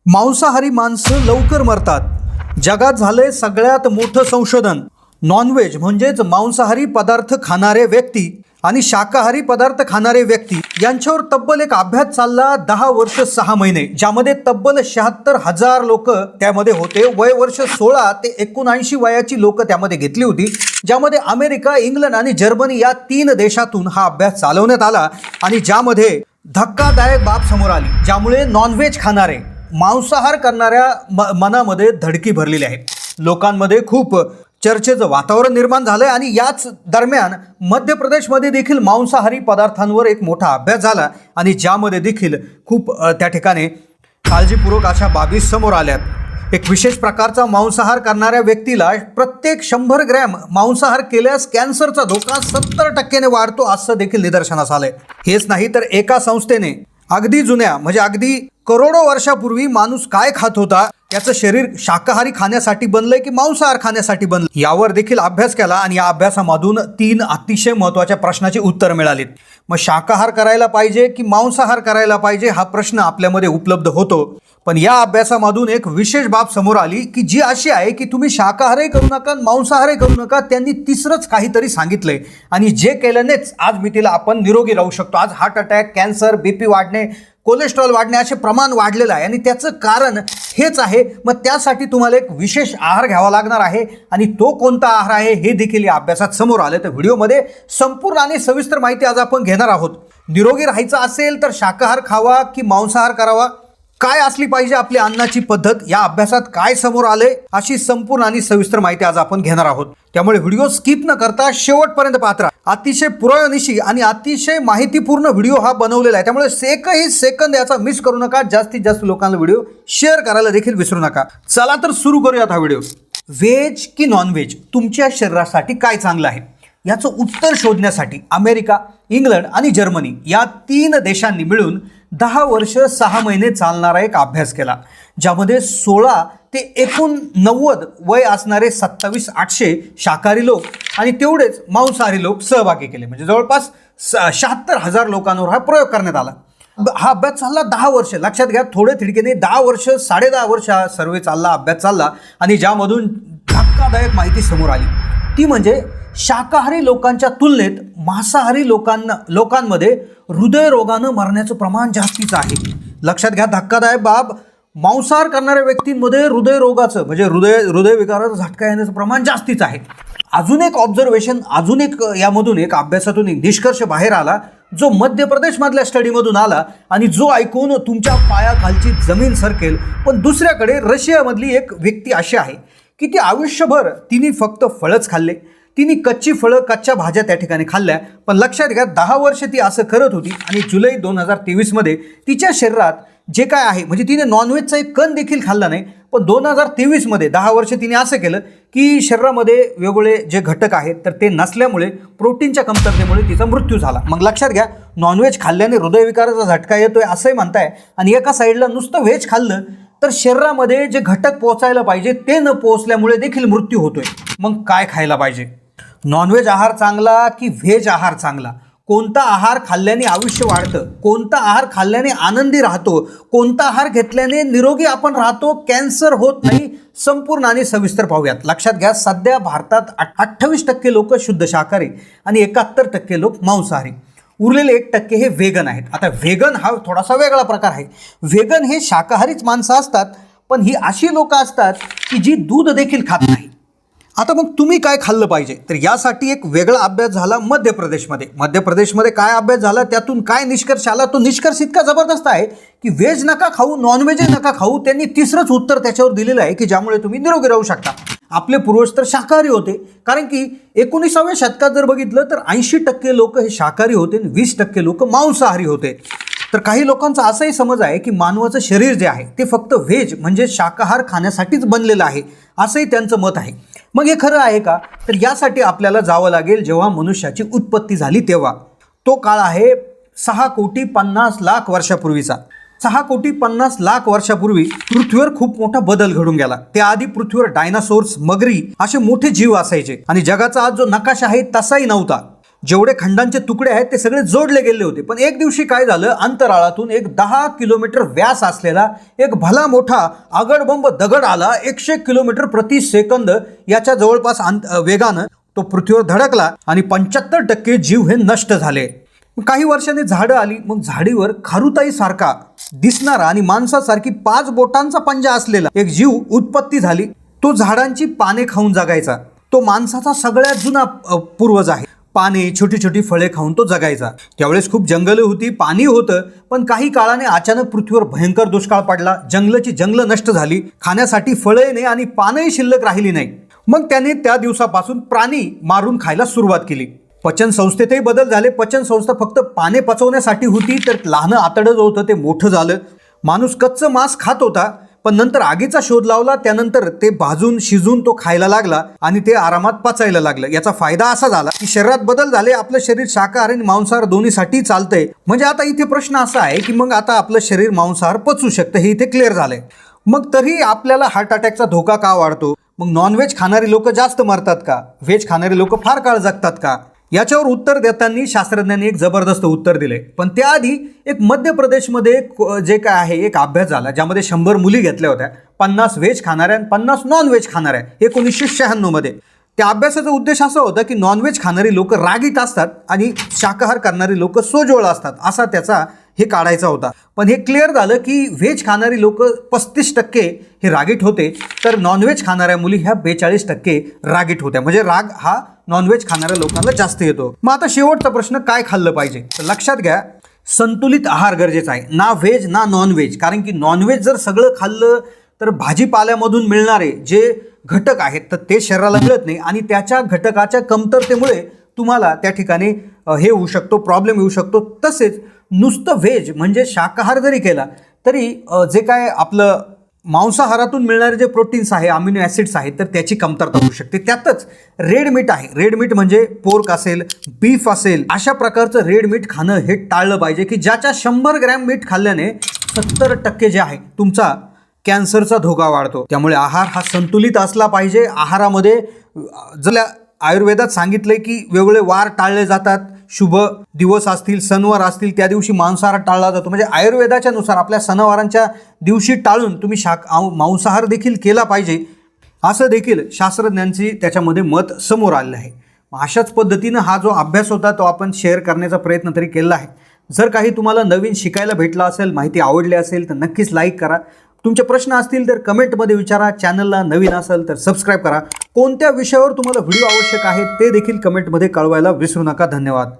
मांसाहारी माणसं लवकर मरतात। जगात झालंय सगळ्यात मोठं संशोधन। नॉनव्हेज म्हणजेच मांसाहारी पदार्थ खाणारे व्यक्ती आणि शाकाहारी पदार्थ खाणारे व्यक्ती यांच्यावर तब्बल एक अभ्यास चालला 10 वर्ष 6 महिने, ज्यामध्ये तब्बल 76,000 लोक त्यामध्ये होते। वय वर्ष 16 ते 79 वयाची लोक त्यामध्ये घेतली होती, ज्यामध्ये अमेरिका, इंग्लंड आणि जर्मनी या 3 देशातून हा अभ्यास चालवण्यात आला आणि ज्यामध्ये धक्कादायक बाब समोर आली, ज्यामुळे नॉनव्हेज खाणारे मांसाहार करणाऱ्या मनामध्ये धडकी भरलेली आहे। लोकांमध्ये खूप चर्चेचं वातावरण निर्माण झालंय आणि याच दरम्यान मध्य प्रदेशमध्ये देखील मांसाहारी पदार्थांवर एक मोठा अभ्यास झाला आणि ज्यामध्ये देखील खूप त्या ठिकाणी काळजीपूर्वक अशा बाबी समोर आल्यात। एक विशेष प्रकारचा मांसाहार करणाऱ्या व्यक्तीला प्रत्येक 100 ग्रॅम मांसाहार केल्यास कॅन्सरचा धोका 70% वाढतो असं देखील निदर्शनास आलंय। हेच नाही तर एका संस्थेने अगदी जुन्या म्हणजे अगदी करोडो वर्षापूर्वी माणूस काय खात होता, त्याचं शरीर शाकाहारी खाण्यासाठी बनलंय की मांसाहार खाण्यासाठी बनलं, यावर देखील अभ्यास केला आणि या अभ्यासामधून 3 अतिशय महत्त्वाच्या प्रश्नाची उत्तर मिळालीत। मग शाकाहार करायला पाहिजे की मांसाहार करायला पाहिजे हा प्रश्न आपल्यामध्ये उपलब्ध होतो, पण या अभ्यासामधून एक विशेष बाब समोर आली की जी अशी आहे की तुम्ही शाकाहारही करू नका मांसाहारही करू नका। त्यांनी तिसरंच काहीतरी सांगितलंय आणि जे केल्यानेच आज मितीला आपण निरोगी राहू शकतो। आज हार्ट अटॅक, कॅन्सर, बीपी वाढणे, कोलेस्ट्रॉल वाढणे असे प्रमाण वाढलेलं आहे आणि त्याचं कारण हेच आहे। मग त्यासाठी तुम्हाला एक विशेष आहार घ्यावा लागणार आहे आणि तो कोणता आहार आहे हे देखील या अभ्यासात समोर आलं। तर व्हिडिओमध्ये संपूर्ण आणि सविस्तर माहिती आज आपण घेणार आहोत। निरोगी राहायचं असेल तर शाकाहार खावा की मांसाहार करावा, काय असली पाहिजे आपली अन्नाची पद्धत, या अभ्यासात काय समोर आले, अशी संपूर्ण आणि सविस्तर माहिती आज आपण घेणार आहोत। त्यामुळे व्हिडिओ स्किप न करता शेवटपर्यंत पाहत राहा। अतिशय पुराणनिशी आणि अतिशय माहितीपूर्ण व्हिडिओ हा बनवलेला आहे, त्यामुळे एकही सेकंद याचा मिस करू नका। जास्तीत जास्त लोकांना व्हिडिओ शेअर करायला देखील विसरू नका। चला तर सुरू करूयात हा व्हिडिओ। व्हेज की नॉनव्हेज तुमच्या शरीरासाठी काय चांगलं आहे याचं उत्तर शोधण्यासाठी अमेरिका, इंग्लंड आणि जर्मनी या 3 देशांनी मिळून 10 वर्ष 6 महिने चालणारा एक अभ्यास केला, ज्यामध्ये 16 ते 89 वय असणारे 27,800 शाकाहारी लोक आणि तेवढेच मांसाहारी लोक सहभागी केले। म्हणजे जवळपास 76,000 लोकांवर हा प्रयोग करण्यात आला। हा अभ्यास चालला 10 वर्ष, लक्षात घ्या, थोडे थिडकीने 10 वर्ष 10.5 वर्ष हा सर्वे चालला, अभ्यास चालला आणि ज्यामधून धक्कादायक माहिती समोर आली ती म्हणजे शाकाहारी लोकांच्या तुलनेत मांसाहारी लोकांमध्ये हृदयरोगानं मरण्याचं प्रमाण जास्तीचं आहे। लक्षात घ्या, धक्कादायक बाब, मांसाहार करणाऱ्या व्यक्तींमध्ये हृदयरोगाचं म्हणजे हृदयविकाराचा झटका येण्याचं प्रमाण जास्तीच आहे। अजून एक ऑब्झर्वेशन, अजून एक यामधून एक अभ्यासातून एक निष्कर्ष बाहेर आला, जो मध्य प्रदेशमधल्या स्टडीमधून आला आणि जो ऐकून तुमच्या पायाखालची जमीन सरकेल। पण दुसऱ्याकडे रशियामधली एक व्यक्ती अशी आहे की ती आयुष्यभर तिने फक्त फळच खाल्ले, तिने कच्ची फळं, कच्च्या भाज्या त्या ठिकाणी खाल्ल्या। पण लक्षात घ्या, 10 वर्ष ती असं करत होती आणि जुलै 2023 मध्ये तिच्या शरीरात जे काय आहे, म्हणजे तिने नॉनव्हेजचा एक कण देखील खाल्ला नाही, पण 2023 मध्ये 10 वर्ष तिने असं केलं की शरीरामध्ये वेगवेगळे जे घटक आहेत तर ते नसल्यामुळे प्रोटीनच्या कमतरतेमुळे तिचा मृत्यू झाला। मग लक्षात घ्या, नॉनव्हेज खाल्ल्याने हृदयविकाराचा झटका येतोय असंही म्हणताय आणि एका साईडला नुसतं व्हेज खाल्लं तर शरीरामध्ये जे घटक पोहोचायला पाहिजे ते न पोहोचल्यामुळे देखील मृत्यू होतोय। मग काय खायला पाहिजे? नॉनव्हेज आहार चांगला की व्हेज आहार चांगला? कोणता आहार खाल्ल्याने आयुष्य वाढतं, कोणता आहार खाल्ल्याने आनंदी राहतो, कोणता आहार घेतल्याने निरोगी आपण राहतो, कॅन्सर होत नाही, संपूर्ण आणि सविस्तर पाहूयात। लक्षात घ्या, सध्या भारतात 28% लोक शुद्ध शाकाहारी आणि 71% लोक मांसाहारी, उरलेले 1% हे व्हेगन आहेत। आता व्हेगन हा थोडासा वेगळा प्रकार आहे। व्हेगन हे शाकाहारीच माणसं असतात, पण ही अशी लोक असतात की जी दूध देखील खात नाही। आता मग तुम्ही काय खाल्लं पाहिजे, तर यासाठी एक वेगळा अभ्यास झाला मध्य प्रदेशमध्ये काय अभ्यास झाला, त्यातून काय निष्कर्ष आला, तो निष्कर्ष इतका जबरदस्त आहे की व्हेज नका खाऊ, नॉनव्हेजही नका खाऊ। त्यांनी तिसरंच उत्तर त्याच्यावर दिलेलं आहे की ज्यामुळे तुम्ही निरोगी राहू शकता। आपले पूर्वज तर शाकाहारी होते, कारण की 19व्या शतकात जर बघितलं तर 80% लोक हे शाकाहारी होते आणि 20% लोक मांसाहारी होते। तर काही लोकांचा असाही समज आहे की मानवाचं शरीर जे आहे ते फक्त व्हेज म्हणजे शाकाहार खाण्यासाठीच बनलेलं आहे, असंही त्यांचं मत आहे। मग हे खरं आहे का? तर यासाठी आपल्याला जावं लागेल जेव्हा मनुष्याची उत्पत्ती झाली तेव्हा। तो काळ आहे 6,50,00,000 वर्षापूर्वीचा। 6,50,00,000 वर्षापूर्वी पृथ्वीवर खूप मोठा बदल घडून गेला। त्याआधी पृथ्वीवर डायनासोर्स, मगरी असे मोठे जीव असायचे आणि जगाचा आज जो नकाशा आहे तसाही नव्हता। जेवढे खंडांचे तुकडे आहेत ते सगळे जोडले गेले होते. पण एक दिवशी काय झालं, अंतराळातून एक 10 किलोमीटर व्यास असलेला एक भला मोठा आगडबंब दगड आला. 100 किलोमीटर प्रति सेकंद याच्या जवळपास वेगानं तो पृथ्वीवर धडकला आणि 75% जीव हे नष्ट झाले. काही वर्षांनी झाडं आली. मग झाडीवर खारुताई सारखा दिसणारा आणि माणसासारखी 5 बोटांचा पंजा असलेला एक जीव उत्पत्ती झाली. तो झाडांची पाने खाऊन जगायचा. तो माणसाचा सगळ्यात जुना पूर्वज आहे. पाने, छोटी छोटी फळे खाऊन तो जगायचा. त्यावेळेस खूप जंगलं होती, पाणी होतं. पण काही काळाने अचानक पृथ्वीवर भयंकर दुष्काळ पडला. जंगलं नष्ट झाली. खाण्यासाठी फळे नाही आणि पानंही शिल्लक राहिली नाही. मग त्याने त्या दिवसापासून प्राणी मारून खायला सुरुवात केली. पचन संस्थेतही बदल झाले. पचन संस्था फक्त पाने पचवण्यासाठी होती, तर लहान आतडं जो होतं ते मोठं झालं. माणूस कच्चं मांस खात होता, पण नंतर आगीचा शोध लावला. त्यानंतर ते भाजून शिजून तो खायला लागला आणि ते आरामात पचायला लागलं. याचा फायदा असा झाला की शरीरात बदल झाले. आपलं शरीर शाकाहारी आणि मांसाहार दोन्हीसाठी चालतंय. म्हणजे आता इथे प्रश्न असा आहे की मग आता आपलं शरीर मांसाहार पचवू शकतं, हे इथे क्लिअर झालंय. मग तरी आपल्याला हार्ट अटॅकचा धोका का वाढतो? मग नॉनव्हेज खाणारी लोक जास्त मरतात का? व्हेज खाणारी लोक फार काळ जगतात का? याच्यावर उत्तर देताना शास्त्रज्ञांनी एक जबरदस्त उत्तर दिले. पण त्याआधी एक मध्य प्रदेशमध्ये जे काय आहे एक अभ्यास झाला, ज्यामध्ये 100 मुली घेतल्या होत्या, 50 व्हेज खाणाऱ्या आणि 50 नॉन व्हेज खाणाऱ्या, 1996 मध्ये. त्या अभ्यासाचा उद्देश असा होता की नॉनव्हेज खाणारी लोक रागीट असतात आणि शाकाहार करणारी लोक सोज्वळ असतात, असा त्याचा हे काढायचा होता. पण हे क्लिअर झालं की व्हेज खाणारी लोक 35% हे रागीट होते, तर नॉनव्हेज खाणाऱ्या मुली ह्या 42% रागीट होत्या. म्हणजे राग हा नॉनव्हेज खाणाऱ्या लोकांना जास्त येतो. मग आता शेवटचा प्रश्न, काय खाल्लं पाहिजे? तर लक्षात घ्या, संतुलित आहार गरजेचा आहे. ना व्हेज ना नॉनव्हेज. कारण की नॉनव्हेज जर सगळं खाल्लं तर भाजीपाल्यामधून मिळणारे जे घटक आहेत तर ते शरीराला मिळत नाही आणि त्याच्या घटकाच्या कमतरतेमुळे तुम्हाला त्या ठिकाणी हे होऊ शकतो, प्रॉब्लेम येऊ शकतो. तसेच नुसतं व्हेज म्हणजे शाकाहार जरी केला तरी जे काय आपलं मांसाहारातून मिळणारे जे प्रोटीन्स आहे, अमिनो ॲसिड्स आहेत, तर त्याची कमतरता होऊ शकते. त्यातच रेड मीट आहे. रेड मीट म्हणजे पोर्क असेल, बीफ असेल, अशा प्रकारचं रेड मीट खाणं हे टाळलं पाहिजे की ज्याच्या 100 ग्रॅम मीठ खाल्ल्याने 70% जे आहे तुमचा कॅन्सरचा धोका वाढतो. त्यामुळे आहार हा संतुलित असला पाहिजे. आहारामध्ये जर आयुर्वेदात सांगितलंय की वेगवेगळे वार टाळले जातात, शुभ दिवस असतील, सणवार असतील, त्या दिवशी मांसाहार टाळला जातो. म्हणजे आयुर्वेदाच्या नुसार आपल्या सणवारांच्या दिवशी टाळून तुम्ही मांसाहार देखील केला पाहिजे, असं देखील शास्त्रज्ञांची त्याच्यामध्ये मत समोर आलेलं आहे. अशाच पद्धतीनं हा जो अभ्यास होता तो आपण शेअर करण्याचा प्रयत्न तरी केला आहे. जर काही तुम्हाला नवीन शिकायला भेटलं असेल, माहिती आवडली असेल तर नक्कीच लाईक करा. तुमचे प्रश्न असतील तर कमेंटमध्ये विचारा. चॅनलला नवीन असेल तर सबस्क्राईब करा. कोणत्या विषयावर तुम्हाला व्हिडिओ आवश्यक आहे ते देखील कमेंटमध्ये कळवायला विसरू नका. धन्यवाद.